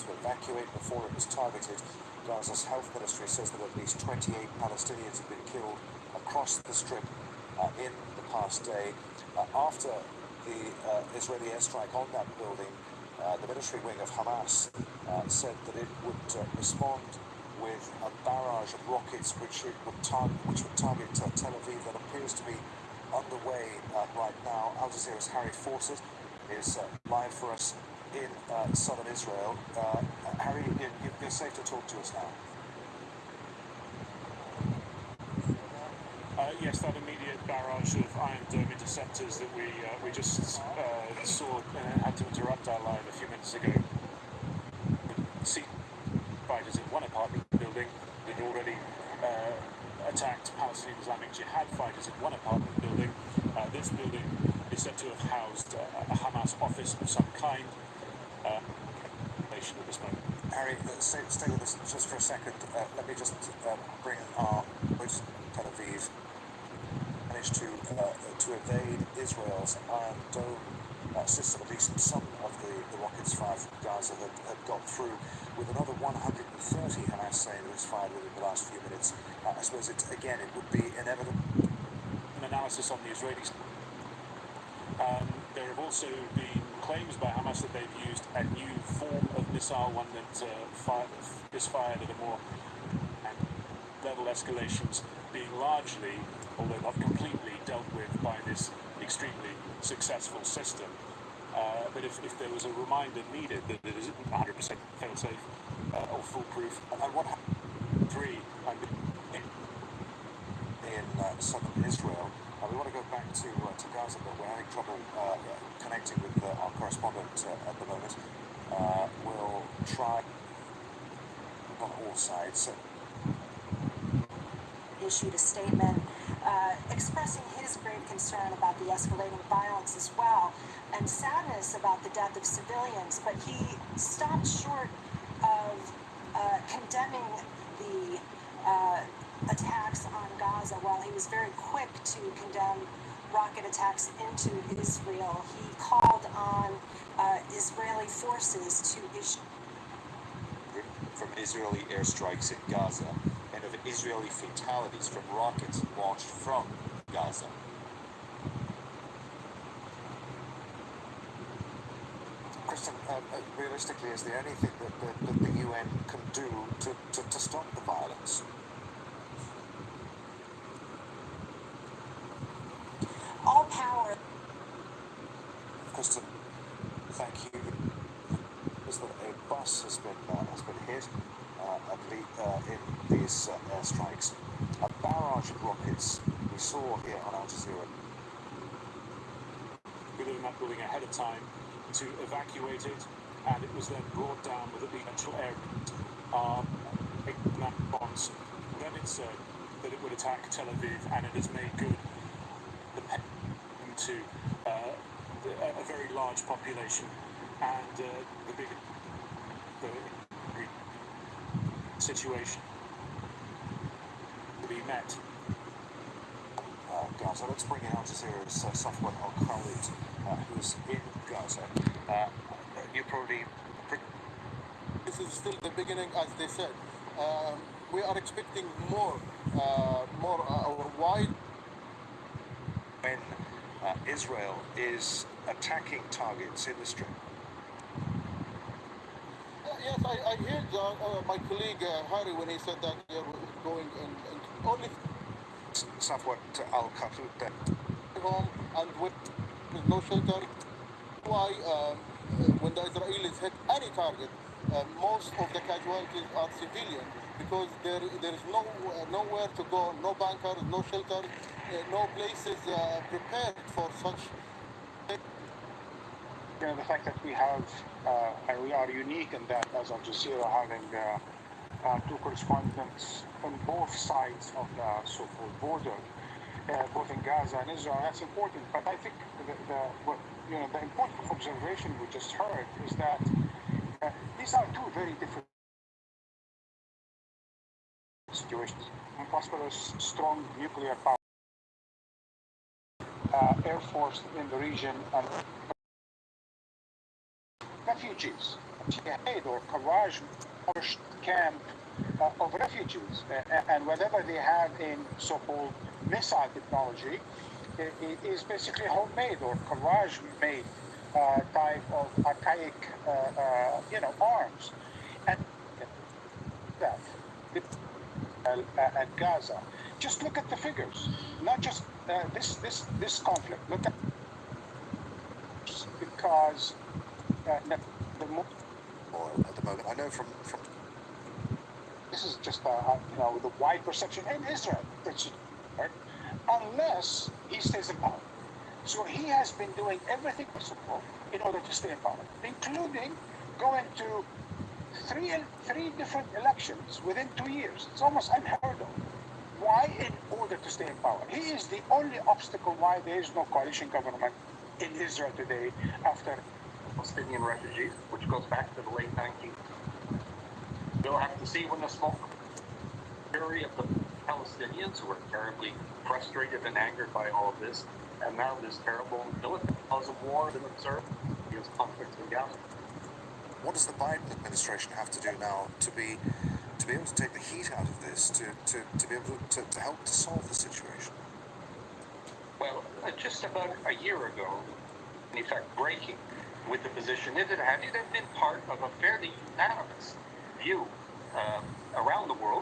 to evacuate before it was targeted. Gaza's health ministry says that at least 28 Palestinians have been killed across the Strip in the past day. After the Israeli airstrike on that building, the military wing of Hamas said that it would respond with a barrage of rockets which would target Tel Aviv. That appears to be underway right now. Al Jazeera's Harry Fawcett is live for us in southern Israel. Harry, you're safe to talk to us now. Yes, that immediate barrage of Iron Dome interceptors that we just saw and had to interrupt our live a few minutes ago. Sea fighters in one apartment building had already attacked Palestinian Islamic Jihad fighters in one apartment building. This building is said to have housed a Hamas office of some kind. At this moment. Harry, stay with us just for a second. Let me just bring our voice. Tel Aviv managed to evade Israel's Iron Dome system. At least some of the rockets fired from Gaza had got through, with another 130 Hamas saying it was fired within the last few minutes. I suppose it would be inevitable. An analysis on the Israelis. There have also been claims by Hamas that they've used a new form of missile, one that is fired at a more level escalations, being largely, although not completely, dealt with by this extremely successful system. But if there was a reminder needed that it isn't 100% fail-safe or foolproof, and what happened in southern Israel. We want to go back to Gaza, but we're having trouble connecting with our correspondent at the moment. We'll try on all sides. Issued a statement expressing his grave concern about the escalating violence as well, and sadness about the death of civilians, but he stopped short of condemning the attacks on Gaza. While he was very quick to condemn rocket attacks into Israel, he called on Israeli forces to issue from Israeli airstrikes in Gaza and of Israeli fatalities from rockets launched from Gaza. Kristen, realistically, is there anything that the UN can do to stop the violence? All power. Kristen, thank you. Is that a bus has been hit in these airstrikes? A barrage of rockets we saw here on Al Jazeera. Within that building ahead of time to evacuate it, and it was then brought down with a potential air bombs. Then it said that it would attack Tel Aviv, and it has made good to a very large population, and the big situation to be met. Gaza. Let's bring in Al Jazeera's Safwan Al-Khalid, who's in Gaza. You probably... This is still the beginning, as they said. We are expecting more wide. When Israel is attacking targets in the Strip. Yes, I heard my colleague Harry when he said that they are going in only Safwan Al-Khalid home and with no shelter. Why when the Israelis hit any target, most of the casualties are civilian, because there is nowhere to go, no bunkers, no shelter, no places prepared for such. The fact that we have, and we are unique in that as Al Jazeera, having two correspondents on both sides of the so-called border, both in Gaza and Israel. That's important. But I think the important observation we just heard is that these are two very different situations. Prosperous, strong nuclear power, air force in the region, and refugees, jihad or courage camp of refugees, and whatever they have in so-called missile technology is basically homemade or courage-made type of archaic, arms, and that at Gaza. Just look at the figures, not just this conflict. Look at because the Oil at the moment. I know from this is just the wide perception in Israel, right? Unless he stays in power. So he has been doing everything possible in order to stay in power, including going to three different elections within 2 years. It's almost unheard of. Why? In order to stay in power. He is the only obstacle why there is no coalition government in Israel today after Palestinian refugees, which goes back to the late 19th. We'll have to see when the smoke fury of the Palestinians who are terribly frustrated and angered by all of this, and now this terrible military cause of war has been observed against conflicts in Gaza. what does the Biden administration have to do now to be able to take the heat out of this, to be able to help to solve the situation? Well, just about a year ago, in fact, breaking with the position it had been part of a fairly unanimous view around the world